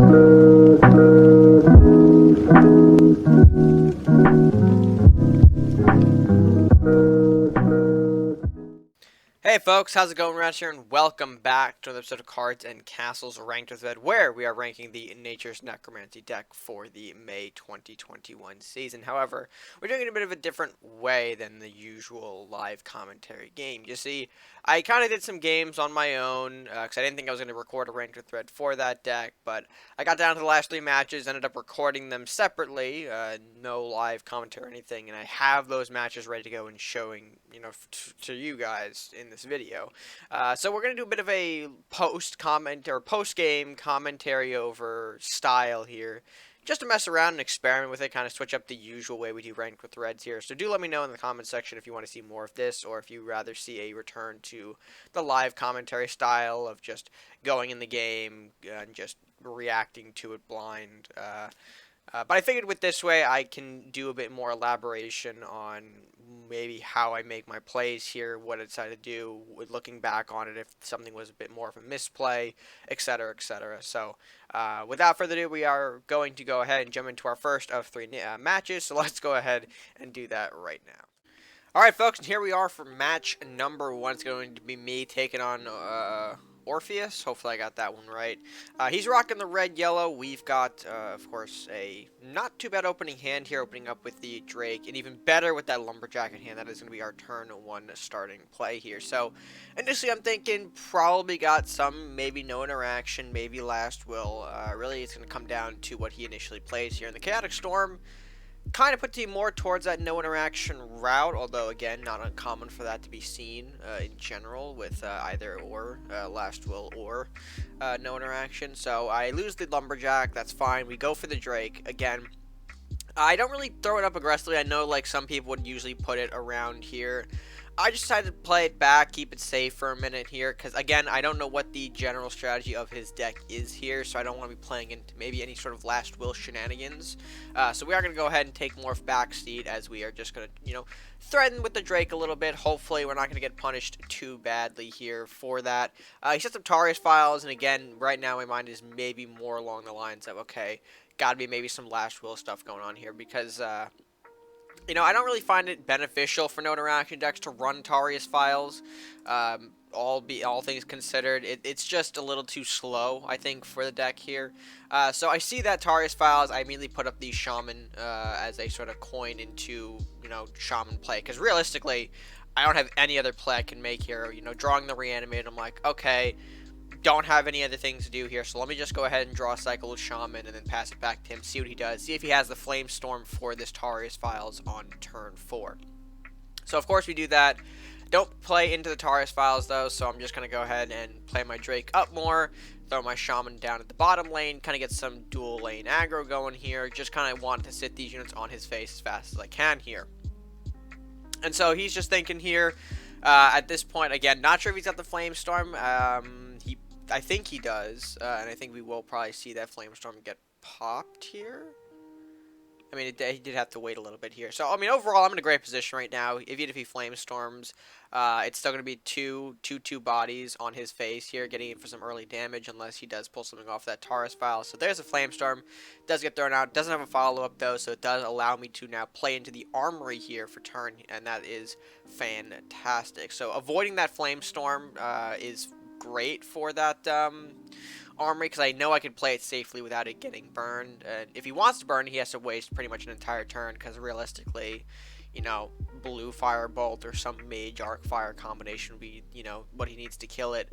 Hey folks, how's it going? RwRs here, and welcome back to another episode of Cards and Castles Ranked with Red, where we are ranking the Nature's Necromancy deck for the May 2021 season. However, we're doing it in a bit of a different way than the usual live commentary game. You see, I kind of did some games on my own, because I didn't think I was going to record a Ranked with Red for that deck, but I got down to the last 3 matches, ended up recording them separately, no live commentary or anything, and I have those matches ready to go and showing, to you guys in this video. So we're going to do a bit of a post-game commentary over style here, just to mess around and experiment with it, kind of switch up the usual way we do Ranked with Reds here. So do let me know in the comment section if you want to see more of this, or if you rather see a return to the live commentary style of just going in the game and just reacting to it blind. But I figured with this way I can do a bit more elaboration on maybe how I make my plays here, what I decided to do with looking back on it, if something was a bit more of a misplay, etc., etc. So without further ado, we are going to go ahead and jump into our first of 3 matches. So let's go ahead and do that right now. Alright folks, and here we are for match number 1. It's going to be me taking on Orpheus. Hopefully I got that one right. He's rocking the red-yellow. We've got, of course, a not too bad opening hand here, opening up with the Drake, and even better with that Lumberjack in hand. That is going to be our turn 1 starting play here. So, initially I'm thinking probably got some, maybe no interaction, maybe last will. Really, it's going to come down to what he initially plays here. In the Chaotic Storm, kind of puts him more towards that no interaction route, although again not uncommon for that to be seen in general with either or last will or no interaction. So I lose the Lumberjack, that's fine. We go for the Drake again. I don't really throw it up aggressively. I know like some people would usually put it around here. I just decided to play it back, keep it safe for a minute here, because again, I don't know what the general strategy of his deck is here, so I don't want to be playing into maybe any sort of last will shenanigans. So we are going to go ahead and take Morph backseat, as we are just going to, threaten with the Drake a little bit. Hopefully we're not going to get punished too badly here for that. He sets up Tarius Files, and again, right now my mind is maybe more along the lines of, okay, gotta be maybe some last will stuff going on here, because I don't really find it beneficial for no interaction decks to run Tarius Files. All things considered, it's just a little too slow, I think, for the deck here. So I see that Tarius Files, I immediately put up the Shaman as a sort of coin into, Shaman play. Because realistically, I don't have any other play I can make here. Drawing the Reanimate, I'm like, okay, don't have any other things to do here, so let me just go ahead and draw a cycle with Shaman and then pass it back to him, see what he does, see if he has the Flame Storm for this Tarius Files on turn 4. So of course we do that. Don't play into the Tarius Files though, so I'm just going to go ahead and play my Drake up more, throw my Shaman down at the bottom lane, kind of get some dual lane aggro going here, just kind of want to sit these units on his face as fast as I can here. And so he's just thinking here, at this point, again, not sure if he's got the Flame Storm. I think he does, and I think we will probably see that Flamestorm get popped here. I mean, he did have to wait a little bit here. So, I mean, overall, I'm in a great position right now. Even if he Flamestorms, it's still going to be two bodies on his face here, getting in for some early damage, unless he does pull something off that Tarius File. So there's a Flamestorm. Does get thrown out. Doesn't have a follow-up, though, so it does allow me to now play into the Armory here for turn, and that is fantastic. So avoiding that Flamestorm is great for that Armory, because I know I can play it safely without it getting burned. And if he wants to burn, he has to waste pretty much an entire turn, because realistically, blue Firebolt or some Mage Arc Fire combination would be, what he needs to kill it.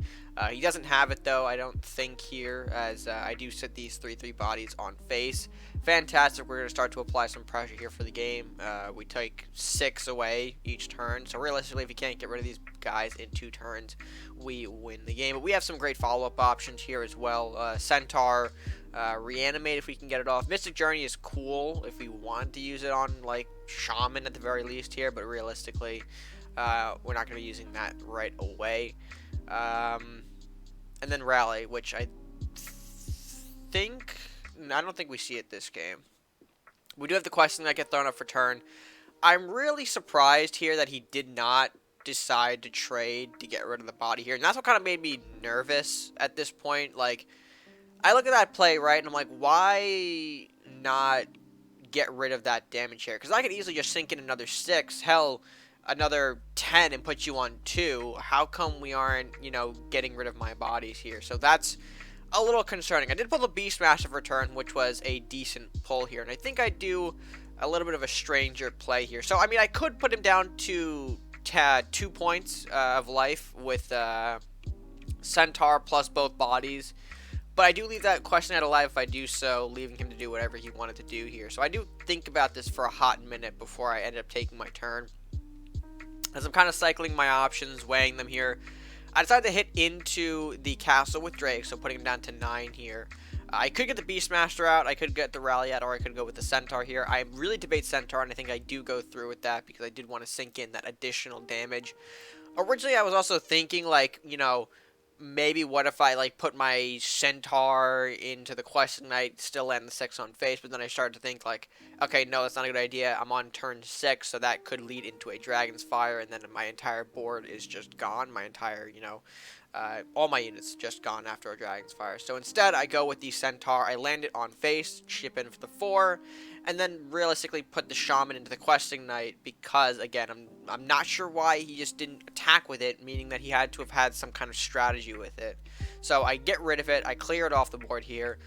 He doesn't have it, though, I don't think here, as I do sit these 3/3 bodies on face. Fantastic. We're going to start to apply some pressure here for the game. We take 6 away each turn, so realistically, if you can't get rid of these guys in 2 turns, we win the game. But we have some great follow-up options here as well. Centaur, Reanimate if we can get it off. Mystic Journey is cool if we want to use it on, like, Shaman at the very least here, but realistically, we're not going to be using that right away. And then Rally, which I don't think we see it this game. We do have the question that get thrown up for turn. I'm really surprised here that he did not decide to trade to get rid of the body here, and that's what kind of made me nervous at this point. Like, I look at that play, right, and I'm like, why not get rid of that damage here? Because I could easily just sink in another 6, hell, another 10 and put you on 2. How come we aren't, getting rid of my bodies here? So that's a little concerning. I did pull the Beastmaster for turn, which was a decent pull here, and I think I do a little bit of a stranger play here. So, I mean, I could put him down to 2 points of life with Centaur plus both bodies. But I do leave that question out alive if I do so, leaving him to do whatever he wanted to do here. So I do think about this for a hot minute before I end up taking my turn. As I'm kind of cycling my options, weighing them here, I decided to hit into the castle with Drake, so putting him down to 9 here. I could get the Beastmaster out, I could get the Rally out, or I could go with the Centaur here. I really debate Centaur, and I think I do go through with that because I did want to sink in that additional damage. Originally, I was also thinking, like, maybe what if I put my Centaur into the Questing Knight, still land the 6 on face, but then I started to think okay, no, that's not a good idea. I'm on turn 6, so that could lead into a Dragon's Fire, and then my entire board is just gone. My entire, all my units just gone after a Dragon's Fire. So instead, I go with the Centaur. I land it on face, chip in for the 4, and then realistically put the Shaman into the Questing Knight because, again, I'm not sure why he just didn't attack with it, meaning that he had to have had some kind of strategy with it. So I get rid of it. I clear it off the board here.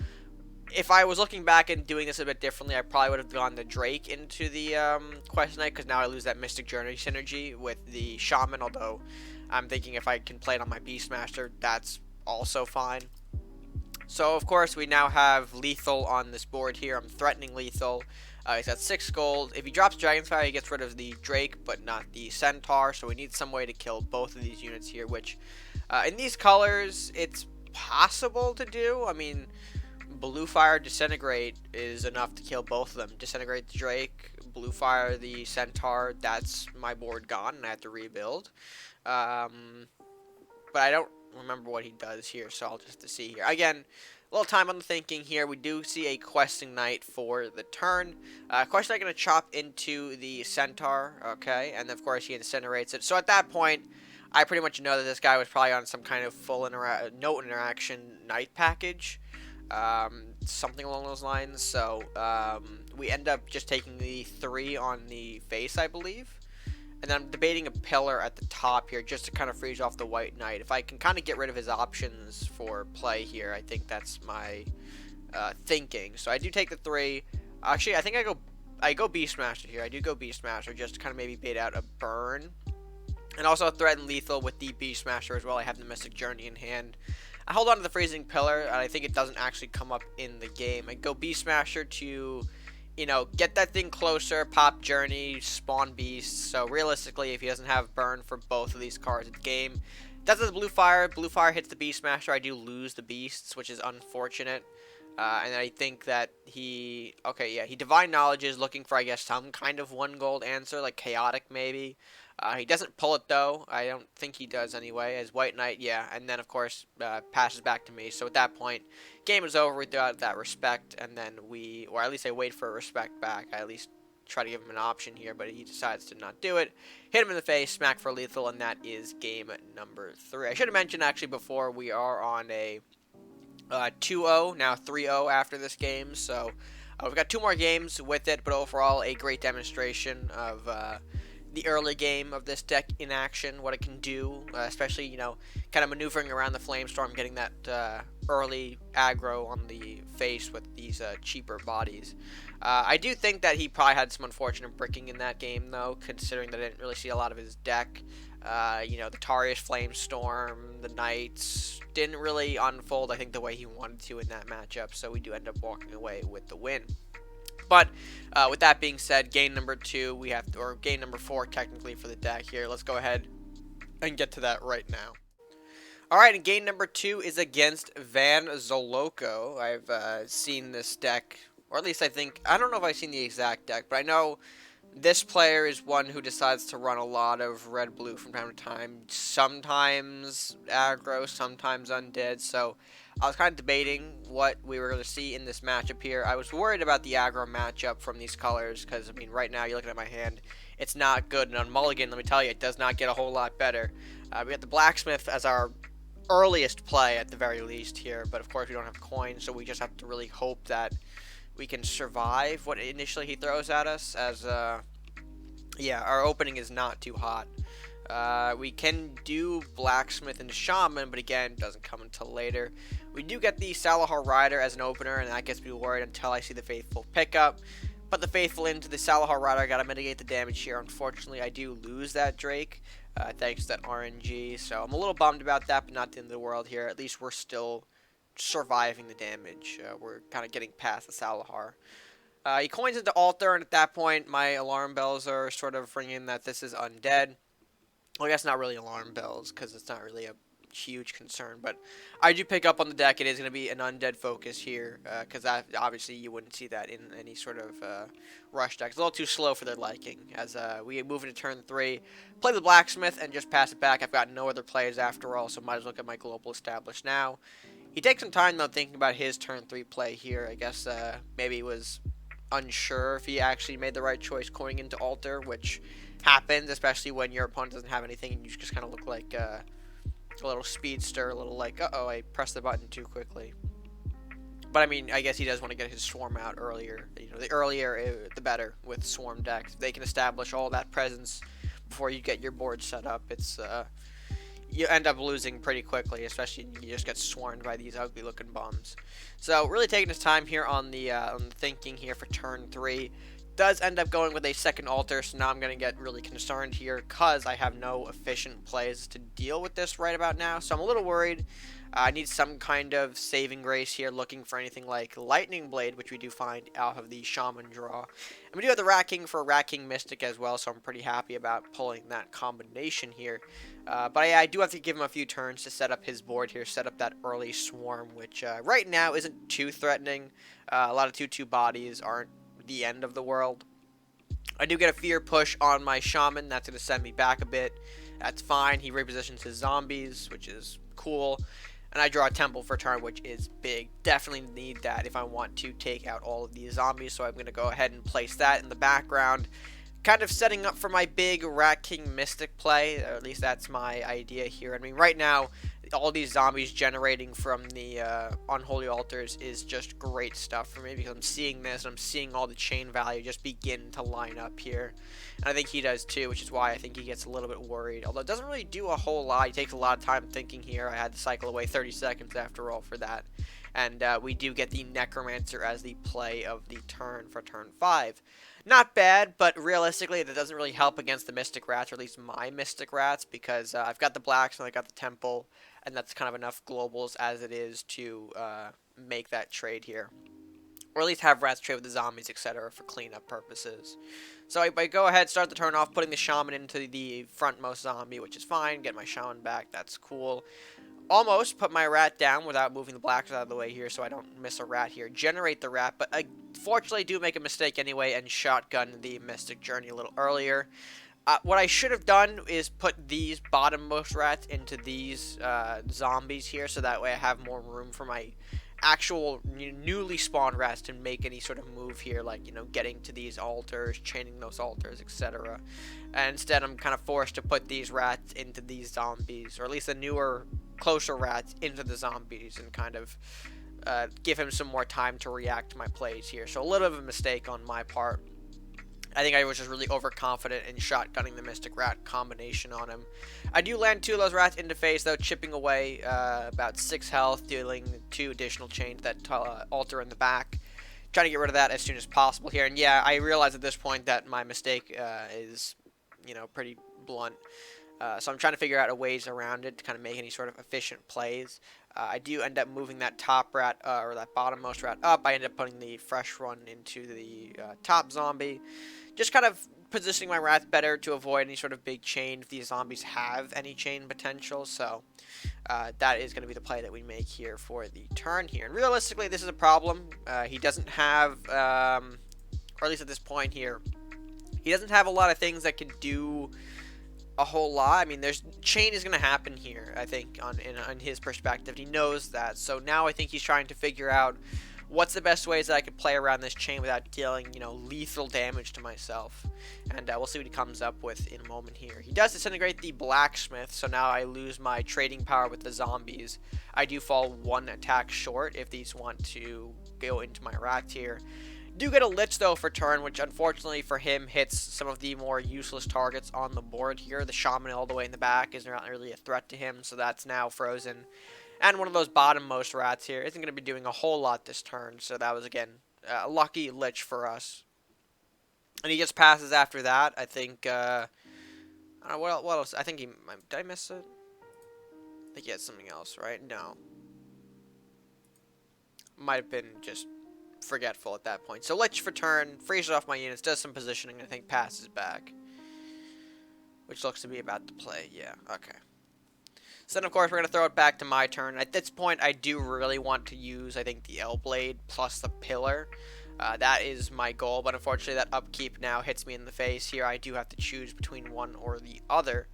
If I was looking back and doing this a bit differently, I probably would have gone the Drake into the Questing Knight because now I lose that Mystic Journey synergy with the Shaman, although I'm thinking if I can play it on my Beastmaster, that's also fine. So, of course, we now have lethal on this board here. I'm threatening lethal. He's at 6 gold. If he drops Dragon's Fire, he gets rid of the Drake, but not the Centaur. So we need some way to kill both of these units here, which in these colors, it's possible to do. I mean, Blue Fire Disintegrate is enough to kill both of them. Disintegrate the Drake, Blue Fire the Centaur. That's my board gone, and I have to rebuild. But I don't remember what he does here, so I'll just have to see here. Again, a little time on the thinking here. We do see a Questing Knight for the turn. Questing Knight going to chop into the Centaur, okay, and of course he incinerates it. So at that point, I pretty much know that this guy was probably on some kind of full note interaction Knight package, something along those lines. So we end up just taking the 3 on the face, I believe. And then I'm debating a pillar at the top here just to kind of freeze off the White Knight. If I can kind of get rid of his options for play here, I think that's my thinking. So I do take the 3. Actually, I think I go Beastmaster here. I do go Beastmaster just to kind of maybe bait out a burn. And also threaten lethal with the Beastmaster as well. I have the Mystic Journey in hand. I hold on to the freezing pillar, and I think it doesn't actually come up in the game. I go Beastmaster to, get that thing closer, pop Journey, spawn Beasts. So realistically, if he doesn't have burn for both of these cards in the game, does the Blue Fire hits the Beastmaster, I do lose the Beasts, which is unfortunate. And I think that he Divine Knowledge is looking for, I guess, some kind of 1 gold answer, like Chaotic maybe. He doesn't pull it, though. I don't think he does anyway. As White Knight, yeah. And then, of course, passes back to me. So at that point, game is over. We throw out that respect, and then or at least I wait for a respect back. I at least try to give him an option here, but he decides to not do it. Hit him in the face, smack for lethal, and that is game number 3. I should have mentioned, actually, before, we are on a 2-0, now 3-0 after this game. So we've got 2 more games with it, but overall, a great demonstration of the early game of this deck in action, what it can do, especially, kind of maneuvering around the Flamestorm, getting that early aggro on the face with these cheaper bodies. I do think that he probably had some unfortunate bricking in that game, though, considering that I didn't really see a lot of his deck. The Tarius Flamestorm, the Knights, didn't really unfold, I think, the way he wanted to in that matchup, so we do end up walking away with the win. But with that being said, game number 2, or game number 4 technically for the deck here. Let's go ahead and get to that right now. Alright, and game number 2 is against Van Zoloko. I've seen this deck, or at least I don't know if I've seen the exact deck, but I know this player is one who decides to run a lot of red-blue from time to time. Sometimes aggro, sometimes undead, so I was kind of debating what we were going to see in this matchup here. I was worried about the aggro matchup from these colors, because, I mean, right now, you're looking at my hand, it's not good, and on Mulligan, let me tell you, it does not get a whole lot better. We got the Blacksmith as our earliest play at the very least here, but of course we don't have coins, so we just have to really hope that we can survive what initially he throws at us, as yeah, our opening is not too hot. We can do Blacksmith and Shaman, but again, doesn't come until later. We do get the Salahar Rider as an opener, and that gets me worried until I see the Faithful pickup. Put the Faithful into the Salahar Rider, gotta mitigate the damage here. Unfortunately, I do lose that Drake, thanks to that RNG, so I'm a little bummed about that, but not the end of the world here. At least we're still surviving the damage. We're kind of getting past the Salahar. He coins into Altar, and at that point, my alarm bells are sort of ringing that this is undead. Well, I guess not really alarm bells, because it's not really a huge concern, but I do pick up on the deck. It is going to be an undead focus here, because obviously you wouldn't see that in any sort of rush deck. It's a little too slow for their liking, as we move into turn 3, play the Blacksmith, and just pass it back. I've got no other plays after all, so might as well get my global established now. He takes some time, though, thinking about his turn 3 play here. I guess maybe he was unsure if he actually made the right choice coining into Altar, which happens, especially when your opponent doesn't have anything and you just kind of look like a little speedster, a little like, uh-oh, I pressed the button too quickly. But I mean, I guess he does want to get his Swarm out earlier. You know, the earlier, the better with Swarm decks. If they can establish all that presence before you get your board set up, it's you end up losing pretty quickly, especially if you just get swarmed by these ugly looking bums. So really taking his time here on the thinking here for turn 3. Does end up going with a second Altar, so now I'm going to get really concerned here because I have no efficient plays to deal with this right about now. So I'm a little worried. I need some kind of saving grace here, looking for anything like Lightning Blade, which we do find out of the Shaman draw. And we do have the Rat-King for Rat-King Mystic as well, so I'm pretty happy about pulling that combination here. But I do have to give him a few turns to set up his board here, set up that early Swarm, which right now isn't too threatening. A lot of 2/2 bodies aren't the end of the world. I do get a Fear Push on my Shaman. That's going to send me back a bit. That's fine. He repositions his zombies, which is cool. And I draw a Temple for turn, which is big. Definitely need that if I want to take out all of these zombies. So I'm going to go ahead and place that in the background. Kind of setting up for my big Rat-King Mystic play. Or at least that's my idea here. I mean, right now, all these zombies generating from the Unholy Altars is just great stuff for me, because I'm seeing this, and I'm seeing all the chain value just begin to line up here. And I think he does too, which is why I think he gets a little bit worried. Although it doesn't really do a whole lot. He takes a lot of time thinking here. I had to cycle away 30 seconds after all for that. And we do get the Necromancer as the play of the turn for turn 5. Not bad, but realistically, that doesn't really help against the Mystic Rats, or at least my Mystic Rats, because I've got the Blacks and I've got the Temple, and that's kind of enough globals as it is to make that trade here. Or at least have Rats trade with the zombies, etc. for cleanup purposes. So I go ahead, start the turn off, putting the Shaman into the frontmost zombie, which is fine. Get my Shaman back, that's cool. Almost put my Rat down without moving the Blacks out of the way here, so I don't miss a Rat here. Generate the Rat, but I fortunately do make a mistake anyway and shotgun the Mystic Journey a little earlier. What I should have done is put these bottommost Rats into these zombies here, so that way I have more room for my actual newly spawned Rats to make any sort of move here, like, you know, getting to these altars, chaining those altars, etc. And instead I'm kind of forced to put these Rats into these zombies, or at least the newer, closer Rats into the zombies, and kind of give him some more time to react to my plays here. So a little bit of a mistake on my part. I think I was just really overconfident in shotgunning the Mystic Rat combination on him. I do land 2 of those Rats into phase, though, chipping away about 6 health, dealing 2 additional chains that altar in the back. Trying to get rid of that as soon as possible here. And yeah, I realize at this point that my mistake is, you know, pretty blunt. So I'm trying to figure out a ways around it to kind of make any sort of efficient plays. I do end up moving that top Rat, or that bottommost Rat up. I end up putting the fresh one into the top zombie. Just kind of positioning my Rats better to avoid any sort of big chain if these zombies have any chain potential. So that is going to be the play that we make here for the turn here. And realistically, this is a problem. He doesn't have, or at least at this point here, he doesn't have a lot of things that could do a whole lot. I mean, there's chain is going to happen here, I think, on his perspective. He knows that. So now I think he's trying to figure out what's the best ways that I could play around this chain without dealing, you know, lethal damage to myself. And we'll see what he comes up with in a moment here. He does disintegrate the blacksmith, so now I lose my trading power with the zombies. I do fall 1 attack short if these want to go into my rat tier. Do get a Lich though for turn, which unfortunately for him hits some of the more useless targets on the board here. The Shaman all the way in the back is not really a threat to him, so that's now frozen. And one of those bottom-most rats here isn't going to be doing a whole lot this turn, so that was, again, a lucky Lich for us. And he just passes after that. I think, I don't know, what else? I think he, did I miss it? I think he had something else, right? No. Might have been just forgetful at that point. So Lich for turn, freezes off my units, does some positioning, and I think passes back. Which looks to be about to play. Yeah, okay. So then, of course, we're going to throw it back to my turn. At this point, I do really want to use, I think, the L-Blade plus the Pillar. That is my goal, but unfortunately that upkeep now hits me in the face. Here I do have to choose between one or the other.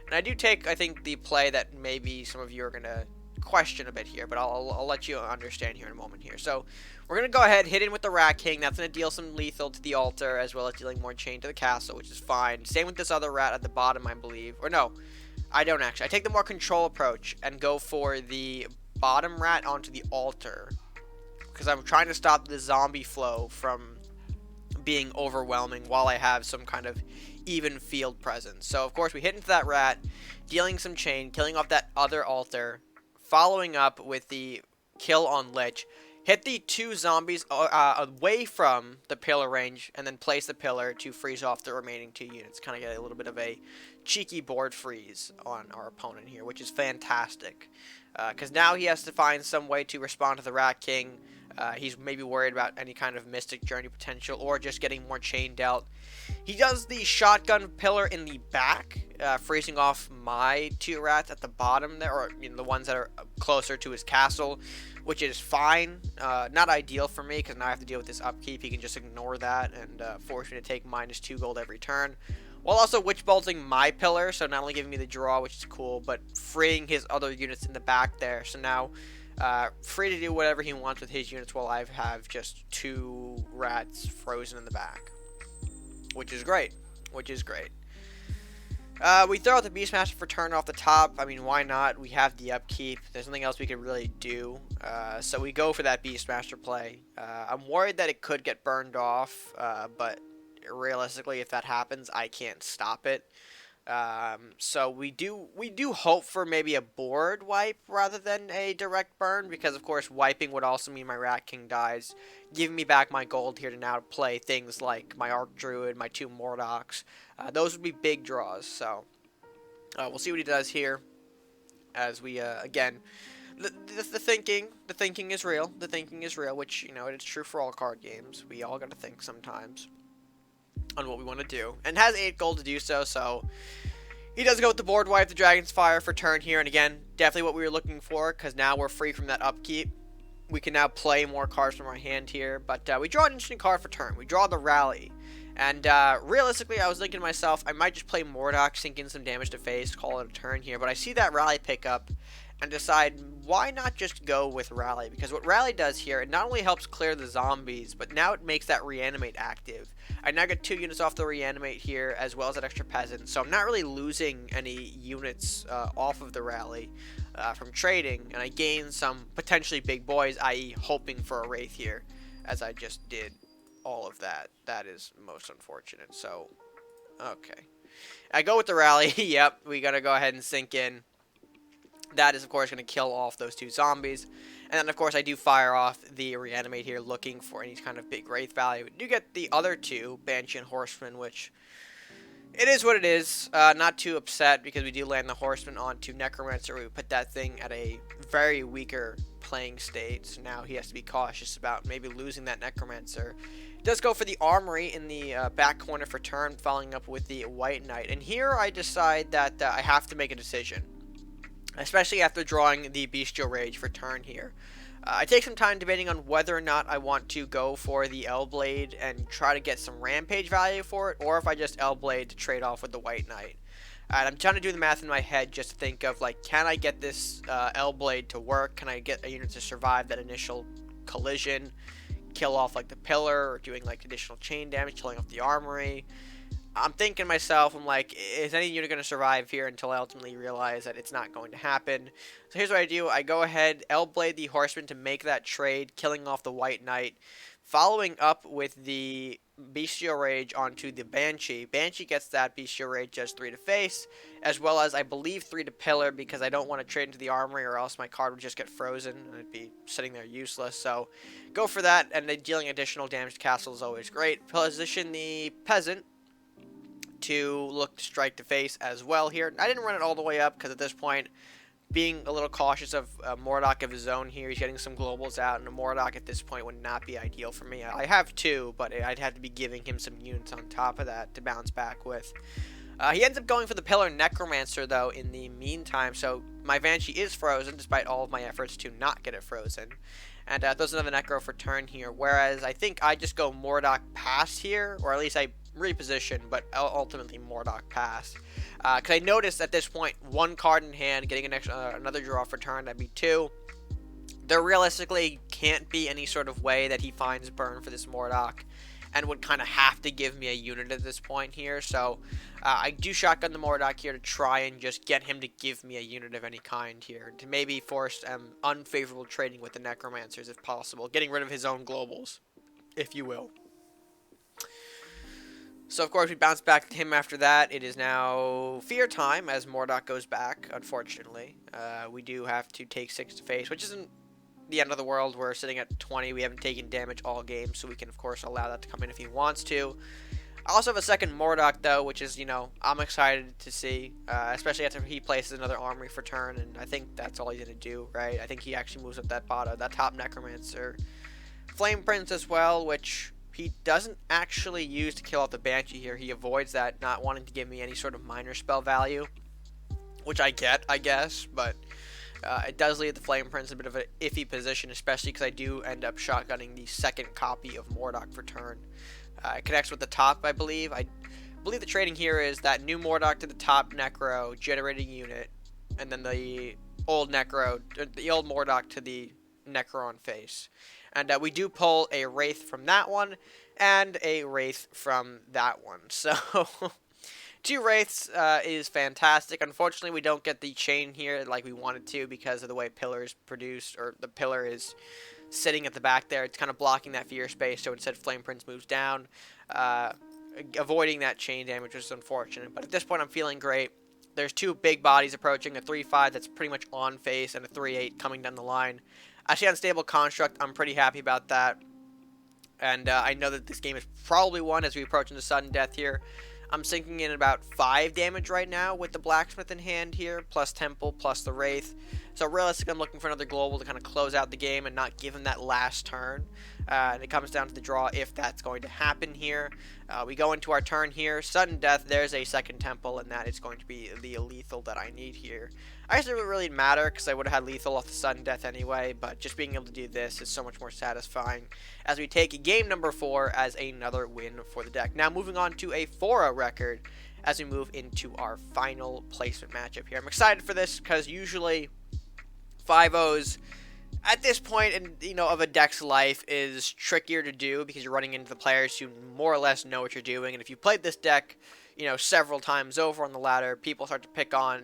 And I do take, I think, the play that maybe some of you are going to question a bit here, but I'll let you understand here in a moment here. So we're going to go ahead, hit in with the Rat King. That's going to deal some lethal to the altar, as well as dealing more chain to the castle, which is fine. Same with this other rat at the bottom, I believe. Or no, I don't actually. I take the more control approach and go for the bottom rat onto the altar, because I'm trying to stop the zombie flow from being overwhelming while I have some kind of even field presence. So, of course, we hit into that rat, dealing some chain, killing off that other altar, following up with the kill on Lich, hit the 2 zombies away from the pillar range, and then place the pillar to freeze off the remaining 2 units. Kind of get a little bit of a cheeky board freeze on our opponent here, which is fantastic. Because now he has to find some way to respond to the Rat King. He's maybe worried about any kind of Mystic Journey potential, or just getting more chain dealt. He does the shotgun pillar in the back, freezing off my 2 rats at the bottom there, or the ones that are closer to his castle, which is fine. Not ideal for me, because now I have to deal with this upkeep. He can just ignore that and force me to take -2 gold every turn, while also witch bolting my pillar, so not only giving me the draw, which is cool, but freeing his other units in the back there. So now free to do whatever he wants with his units, while I have just 2 rats frozen in the back, which is great. We throw out the Beastmaster for turn off the top. I mean, why not? We have the upkeep. There's nothing else we could really do. So we go for that Beastmaster play. I'm worried that it could get burned off, but realistically, if that happens, I can't stop it. So we do hope for maybe a board wipe rather than a direct burn, because of course wiping would also mean my Rat King dies, giving me back my gold here to now play things like my Arc Druid, my 2 Morlocks. Those would be big draws. So we'll see what he does here, as we again, the thinking is real. The thinking is real, which, you know, it's true for all card games. We all got to think sometimes on what we want to do, and has 8 gold to do so. So he does go with the board wipe, the Dragon's Fire for turn here, and again, definitely what we were looking for, because now we're free from that upkeep. We can now play more cards from our hand here, but we draw an interesting card for turn. We draw the Rally, and realistically, I was thinking to myself, I might just play Mordok, sink in some damage to face, call it a turn here, but I see that Rally pick up and decide, why not just go with Rally? Because what Rally does here, it not only helps clear the zombies, but now it makes that Reanimate active. I now get 2 units off the Reanimate here, as well as that extra Peasant, so I'm not really losing any units off of the Rally from trading, and I gain some potentially big boys, i.e. hoping for a Wraith here, as I just did all of that. That is most unfortunate. So, okay. I go with the Rally. Yep, we gotta go ahead and sink in. That is, of course, going to kill off those 2 zombies. And then, of course, I do fire off the Reanimate here, looking for any kind of big Wraith value. We do get the other 2, Banshee and Horseman, which it is what it is. Not too upset, because we do land the Horseman onto Necromancer. We put that thing at a very weaker playing state, so now he has to be cautious about maybe losing that Necromancer. Does go for the Armory in the back corner for turn, following up with the White Knight. And here I decide that I have to make a decision, especially after drawing the Bestial Rage for turn here. I take some time debating on whether or not I want to go for the L-Blade and try to get some Rampage value for it, or if I just L-Blade to trade off with the White Knight. And I'm trying to do the math in my head just to think of, like, can I get this L-Blade to work? Can I get a unit to survive that initial collision, kill off like the pillar, or doing like additional chain damage, killing off the armory. I'm thinking to myself, I'm like, is any unit going to survive here until I ultimately realize that it's not going to happen? So here's what I do. I go ahead, L-Blade the Horseman to make that trade, killing off the White Knight, following up with the Bestial Rage onto the Banshee. Banshee gets that Bestial Rage just 3 to face, as well as, I believe, 3 to pillar, because I don't want to trade into the armory or else my card would just get frozen and it'd be sitting there useless. So go for that, and then dealing additional damage to castle is always great. Position the Peasant to look to strike to face as well here. I didn't run it all the way up because at this point, being a little cautious of Mordok of his own here, he's getting some globals out, and a Mordok at this point would not be ideal for me. I have 2, but I'd have to be giving him some units on top of that to bounce back with. He ends up going for the Pillar Necromancer, though, in the meantime, so my Banshee is frozen, despite all of my efforts to not get it frozen. And throws another Necro for turn here, whereas I think I just go Mordok pass here, or at least I reposition, but ultimately Mordok pass. Because I noticed at this point, 1 card in hand, getting another draw for turn, that'd be 2. There realistically can't be any sort of way that he finds burn for this Mordok, and would kind of have to give me a unit at this point here. So I do shotgun the Mordok here to try and just get him to give me a unit of any kind here, to maybe force unfavorable trading with the Necromancers if possible, getting rid of his own globals, if you will. So, of course, we bounce back to him after that. It is now fear time as Mordok goes back, unfortunately. We do have to take 6 to face, which isn't the end of the world. We're sitting at 20. We haven't taken damage all game, so we can, of course, allow that to come in if he wants to. I also have a second Mordok, though, which is, I'm excited to see, especially after he places another armory for turn, and I think that's all he's going to do, right? I think he actually moves up that top Necromancer. Flame Prince as well, which he doesn't actually use to kill out the Banshee here. He avoids that, not wanting to give me any sort of minor spell value, which I get, I guess, but it does leave the Flame Prince in a bit of an iffy position, especially because I do end up shotgunning the second copy of Mordok for turn. It connects with the top, I believe. I believe the trading here is that new Mordok to the top Necro, generating unit, and then the old Mordok to the Necron face. And we do pull a Wraith from that one, and a Wraith from that one. So, 2 Wraiths is fantastic. Unfortunately, we don't get the chain here like we wanted to because of the way Pillar is produced, or the Pillar is sitting at the back there. It's kind of blocking that fear space, so instead Flame Prince moves down, avoiding that chain damage, which is unfortunate. But at this point, I'm feeling great. There's 2 big bodies approaching, a 3-5 that's pretty much on face, and a 3-8 coming down the line. I see Unstable Construct. I'm pretty happy about that. And I know that this game is probably won as we approach into sudden death here. I'm sinking in about 5 damage right now with the Blacksmith in hand here, plus Temple, plus the Wraith. So realistically, I'm looking for another global to kind of close out the game and not give him that last turn. And it comes down to the draw if that's going to happen here. We go into our turn here. Sudden death, there's a second Temple, and that is going to be the lethal that I need here. I guess it would really matter because I would have had lethal off the sudden death anyway, but just being able to do this is so much more satisfying as we take game number 4 as another win for the deck. Now moving on to a 4-0 record as we move into our final placement matchup here. I'm excited for this because usually 5-0s at this point of a deck's life is trickier to do because you're running into the players who more or less know what you're doing, and if you played this deck several times over on the ladder, people start to pick on,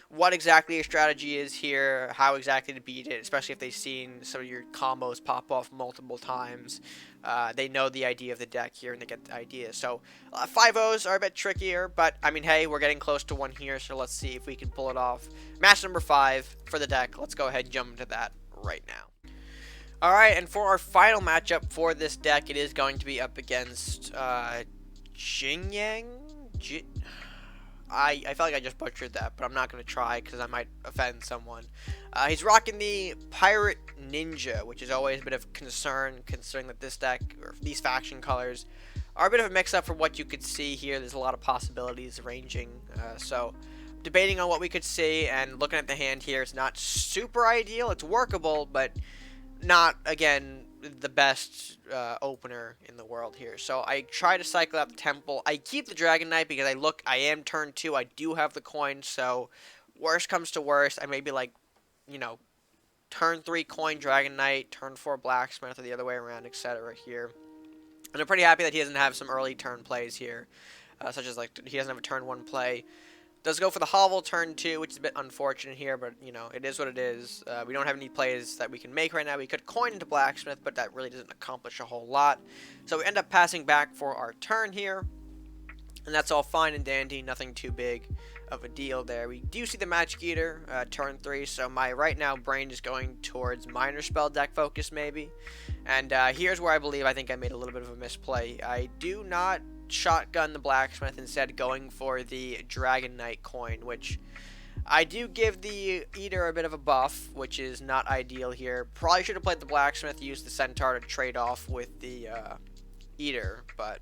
what exactly your strategy is here, how exactly to beat it, especially if they've seen some of your combos pop off multiple times. They know the idea of the deck here, and they get the idea. So, 5-0s are a bit trickier, but, hey, we're getting close to one here, so let's see if we can pull it off. Match number 5 for the deck. Let's go ahead and jump into that right now. Alright, and for our final matchup for this deck, it is going to be up against, Jingyang? I feel like I just butchered that, but I'm not going to try because I might offend someone. He's rocking the Pirate Ninja, which is always a bit of concern considering that this deck, or these faction colors, are a bit of a mix-up from what you could see here. There's a lot of possibilities ranging, so debating on what we could see and looking at the hand here, it's not super ideal. It's workable, but not, again, the best opener in the world here. So I try to cycle out the Temple. I keep the Dragon Knight because I am turn 2. I do have the coin, so worst comes to worst, I maybe turn 3 coin Dragon Knight, turn 4 Blacksmith, or the other way around, etc. here. And I'm pretty happy that he doesn't have some early turn plays here, such as like he doesn't have a turn 1 play. Does go for the hovel turn 2, which is a bit unfortunate here, but you know, it is what it is. We don't have any plays that we can make right now. We could coin into Blacksmith, but that really doesn't accomplish a whole lot. So we end up passing back for our turn here, and that's all fine and dandy, nothing too big of a deal there. We do see the Magic Eater, turn 3, so my right now brain is going towards minor spell deck focus maybe. And here's where I think I made a little bit of a misplay. I do not shotgun the Blacksmith, instead going for the Dragon Knight coin, which I do give the Eater a bit of a buff, which is not ideal here. Probably should have played the Blacksmith, used the Centaur to trade off with the Eater, but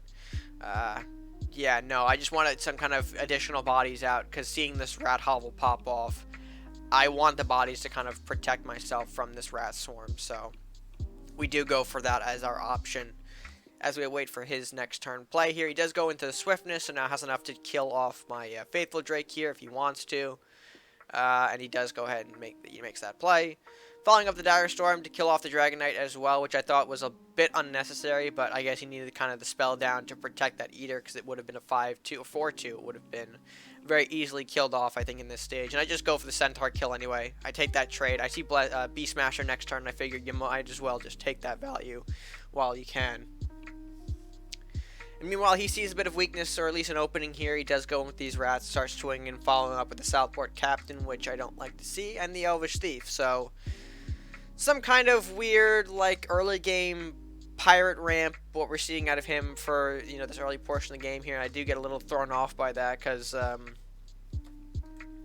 yeah, no, I just wanted some kind of additional bodies out, because seeing this Rat Hovel pop off, I want the bodies to kind of protect myself from this Rat Swarm, so we do go for that as our option as we wait for his next turn play here. He does go into the Swiftness, so now has enough to kill off my Faithful Drake here if he wants to. And he does go ahead and he makes that play. Following up the Dire Storm to kill off the Dragon Knight as well, which I thought was a bit unnecessary, but I guess he needed kind of the spell down to protect that Eater, because it would have been a 5-2 or 4-2. It would have been very easily killed off, I think, in this stage. And I just go for the Centaur kill anyway. I take that trade. I see Beastmaster next turn, and I figured you might as well just take that value while you can. And meanwhile, he sees a bit of weakness, or at least an opening here. He does go in with these rats, starts swinging and following up with the Southport Captain, which I don't like to see, and the Elvish Thief. So, some kind of weird, like, early game pirate ramp, what we're seeing out of him for, you know, this early portion of the game here. And I do get a little thrown off by that, because,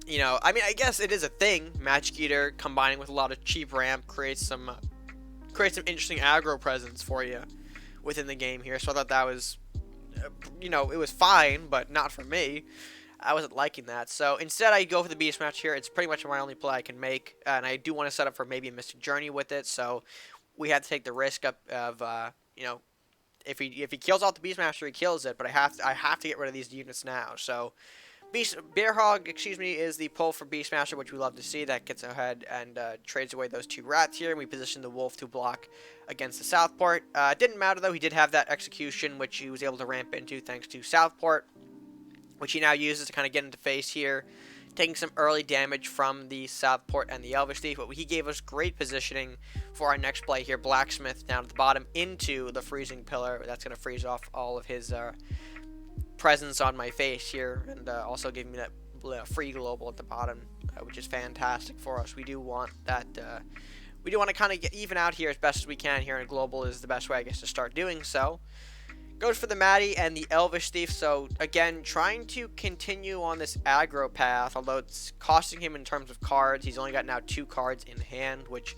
you know, I mean, I guess it is a thing. Magic Eater combining with a lot of cheap ramp creates some interesting aggro presence for you within the game here. So I thought that was, you know, it was fine, but not for me. I wasn't liking that. So instead, I go for the Beast Match here. It's pretty much my only play I can make, and I do want to set up for maybe a Mystic Journey with it. So we had to take the risk of you know, if he kills off the Beastmaster, he kills it. But I have to get rid of these units now. So Bearhog, is the pull for Beastmaster, which we love to see. That gets ahead and trades away those two rats here, and we position the Wolf to block against the Southport. It didn't matter though. He did have that execution, which he was able to ramp into thanks to Southport, which he now uses to kind of get into face here, taking some early damage from the Southport and the Elvish Thief. But he gave us great positioning for our next play here. Blacksmith down at the bottom into the Freezing Pillar. That's going to freeze off all of his presence on my face here, and also give me that free global at the bottom, which is fantastic for us. We do want that. We do want to kind of get even out here as best as we can here, and global is the best way, I guess, to start doing so. Goes for the Maddie and the Elvish Thief. So again, trying to continue on this aggro path, although it's costing him in terms of cards. He's only got now 2 cards in hand, which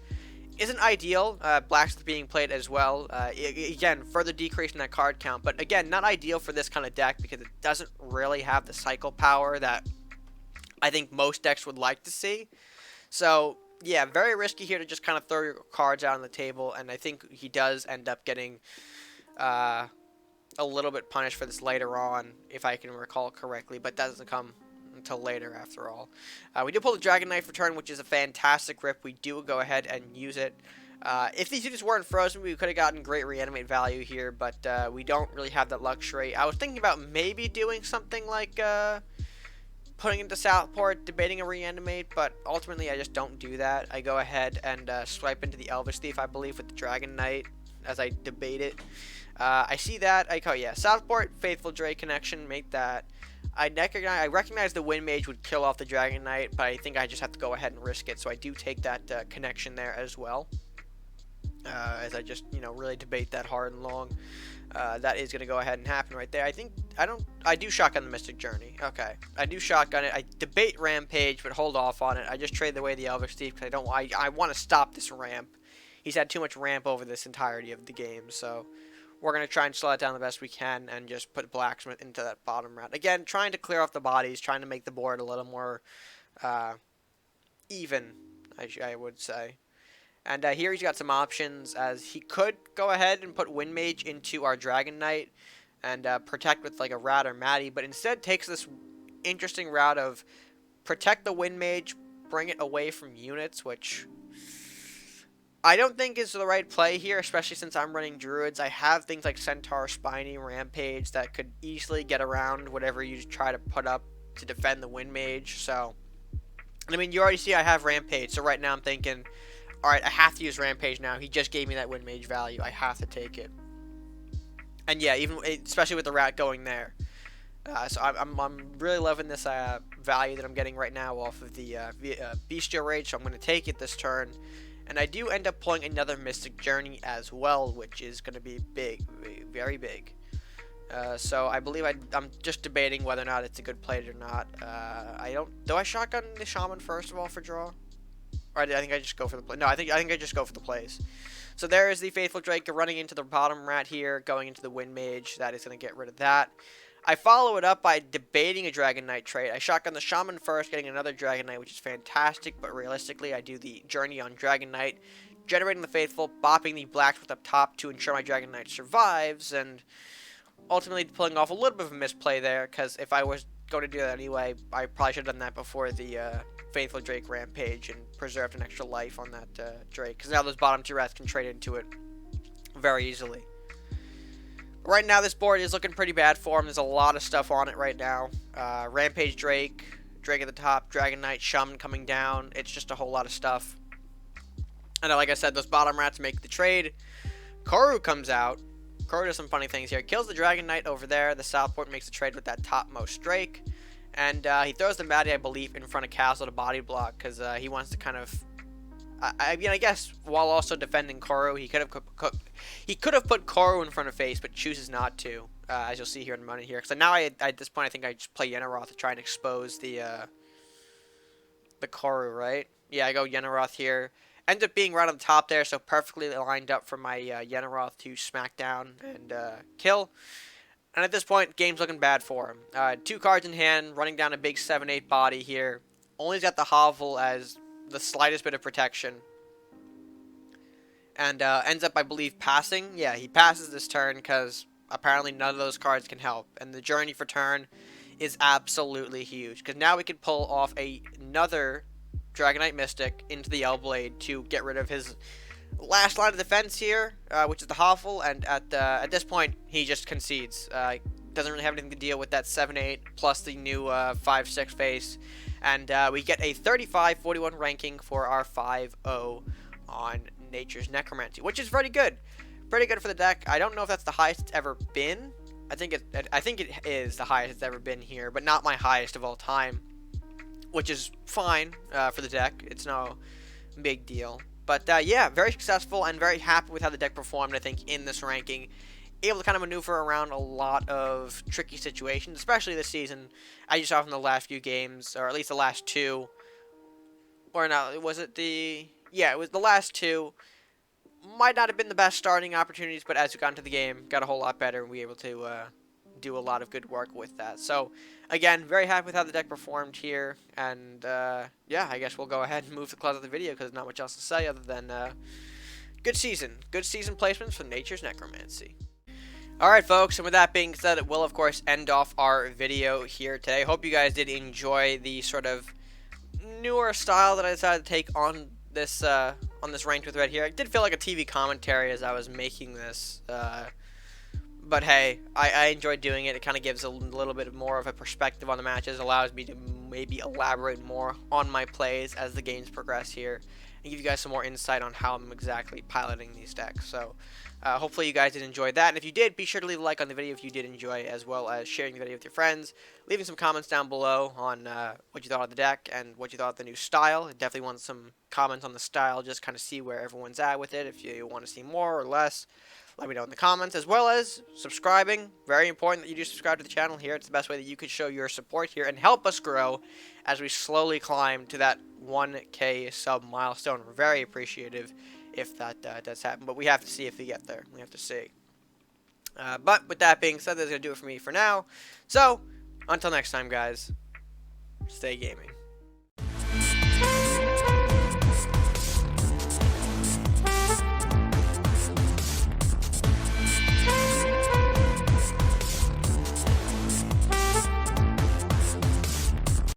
isn't ideal. Blacksmith being played as well. Again, further decreasing that card count, but again, not ideal for this kind of deck because it doesn't really have the cycle power that I think most decks would like to see. So yeah, very risky here to just kind of throw your cards out on the table, and I think he does end up getting a little bit punished for this later on, if I can recall correctly, but that doesn't come until later after all. We do pull the Dragon Knight for turn, which is a fantastic rip. We do go ahead and use it. If these units weren't frozen, we could have gotten great reanimate value here, but we don't really have that luxury. I was thinking about maybe doing something like putting into Southport, debating a reanimate, but ultimately I just don't do that. I go ahead and swipe into the Elvish Thief, I believe, with the Dragon Knight as I debate it. I see that. Yeah, Southport, Faithful Drake connection, make that. I recognize the Wind Mage would kill off the Dragon Knight, but I think I just have to go ahead and risk it, so I do take that connection there as well. As I just, you know, really debate that hard and long. That is going to go ahead and happen right there. I do shotgun the Mystic Journey. Okay. I do shotgun it. I debate Rampage, but hold off on it. I just trade away the Elvish Thief because I want to stop this ramp. He's had too much ramp over this entirety of the game, so we're going to try and slow it down the best we can and just put Blacksmith into that bottom round. Again, trying to clear off the bodies, trying to make the board a little more even, I would say. And here he's got some options, as he could go ahead and put Wind Mage into our Dragon Knight and protect with like a Rat or Maddie, but instead takes this interesting route of protect the Wind Mage, bring it away from units, which I don't think is the right play here, especially since I'm running druids. I have things like Centaur, Spiny, Rampage that could easily get around whatever you try to put up to defend the Wind Mage. So, I mean, you already see I have Rampage. So right now I'm thinking, all right, I have to use Rampage now. He just gave me that Wind Mage value. I have to take it. And yeah, even especially with the rat going there. So I'm really loving this value that I'm getting right now off of the Bestial Rage. So I'm going to take it this turn. And I do end up pulling another Mystic Journey as well, which is going to be big, very big. So I believe I'm just debating whether or not it's a good play or not. Do I shotgun the Shaman first of all for draw? Or I think I just go for the play. No, I think I just go for the plays. So there is the Faithful Drake running into the bottom rat here, going into the Wind Mage. That is going to get rid of that. I follow it up by debating a Dragon Knight trade. I shotgun the Shaman first, getting another Dragon Knight, which is fantastic, but realistically, I do the Journey on Dragon Knight, generating the Faithful, bopping the Blacksmith up top to ensure my Dragon Knight survives, and ultimately pulling off a little bit of a misplay there, because if I was going to do that anyway, I probably should have done that before the Faithful Drake Rampage and preserved an extra life on that Drake, because now those bottom two rats can trade into it very easily. Right now, this board is looking pretty bad for him. There's a lot of stuff on it right now. Rampage Drake, Drake at the top, Dragon Knight, Shaman coming down. It's just a whole lot of stuff. And like I said, those bottom rats make the trade. Koru comes out. Koru does some funny things here. Kills the Dragon Knight over there. The Southport makes the trade with that topmost Drake. And he throws the Maddie, I believe, in front of Castle to body block because he wants to kind of... I mean, I guess while also defending Koru, he could have put Koru in front of face, but chooses not to, as you'll see here in a moment here. Because now at this point, I think I just play Yenneroth to try and expose the Koru, right? Yeah, I go Yenneroth here. Ends up being right on the top there, so perfectly lined up for my Yenneroth to smack down and kill. And at this point, game's looking bad for him. 2 cards in hand, running down a big 7/8 body here. Only's got the Hovel as the slightest bit of protection. And ends up, I believe, passing. Yeah, he passes this turn because apparently none of those cards can help. And the Journey for turn is absolutely huge. Because now we can pull off another Dragon Knight Mystic into the L-Blade to get rid of his last line of defense here, which is the Hovel. And at this point, he just concedes. Doesn't really have anything to deal with that 7/8 plus the new 5/6 face. And we get a 35-41 ranking for our 5-0 on Nature's Necromancy, which is pretty good. Pretty good for the deck. I don't know if that's the highest it's ever been. I think it is the highest it's ever been here, but not my highest of all time, which is fine for the deck. It's no big deal. But yeah, very successful and very happy with how the deck performed, I think, in this ranking. Able to kind of maneuver around a lot of tricky situations, especially this season, as you saw from the last few games, or at least the last 2. Or no, was it the... Yeah, it was the last 2. Might not have been the best starting opportunities, but as we got into the game, got a whole lot better, and we were able to do a lot of good work with that. So, again, very happy with how the deck performed here, and yeah, I guess we'll go ahead and move to close of the video, because there's not much else to say other than good season. Good season placements for Nature's Necromancy. Alright folks, and with that being said, it will of course end off our video here today. Hope you guys did enjoy the sort of newer style that I decided to take on this ranked with red here. It did feel like a TV commentary as I was making this, but hey, I enjoyed doing it. It kind of gives a little bit more of a perspective on the matches, allows me to maybe elaborate more on my plays as the games progress here, and give you guys some more insight on how I'm exactly piloting these decks. So hopefully you guys did enjoy that, and if you did, be sure to leave a like on the video if you did enjoy, as well as sharing the video with your friends, leaving some comments down below on what you thought of the deck and what you thought of the new style. I definitely want some comments on the style, just kind of see where everyone's at with it. If you want to see more or less, let me know in the comments, as well as subscribing. Very important that you do subscribe to the channel here. It's the best way that you could show your support here and help us grow as we slowly climb to that 1K sub milestone. We're very appreciative if that does happen, but we have to see if we get there. We have to see. But with that being said, that's going to do it for me for now. So, until next time, guys, stay gaming.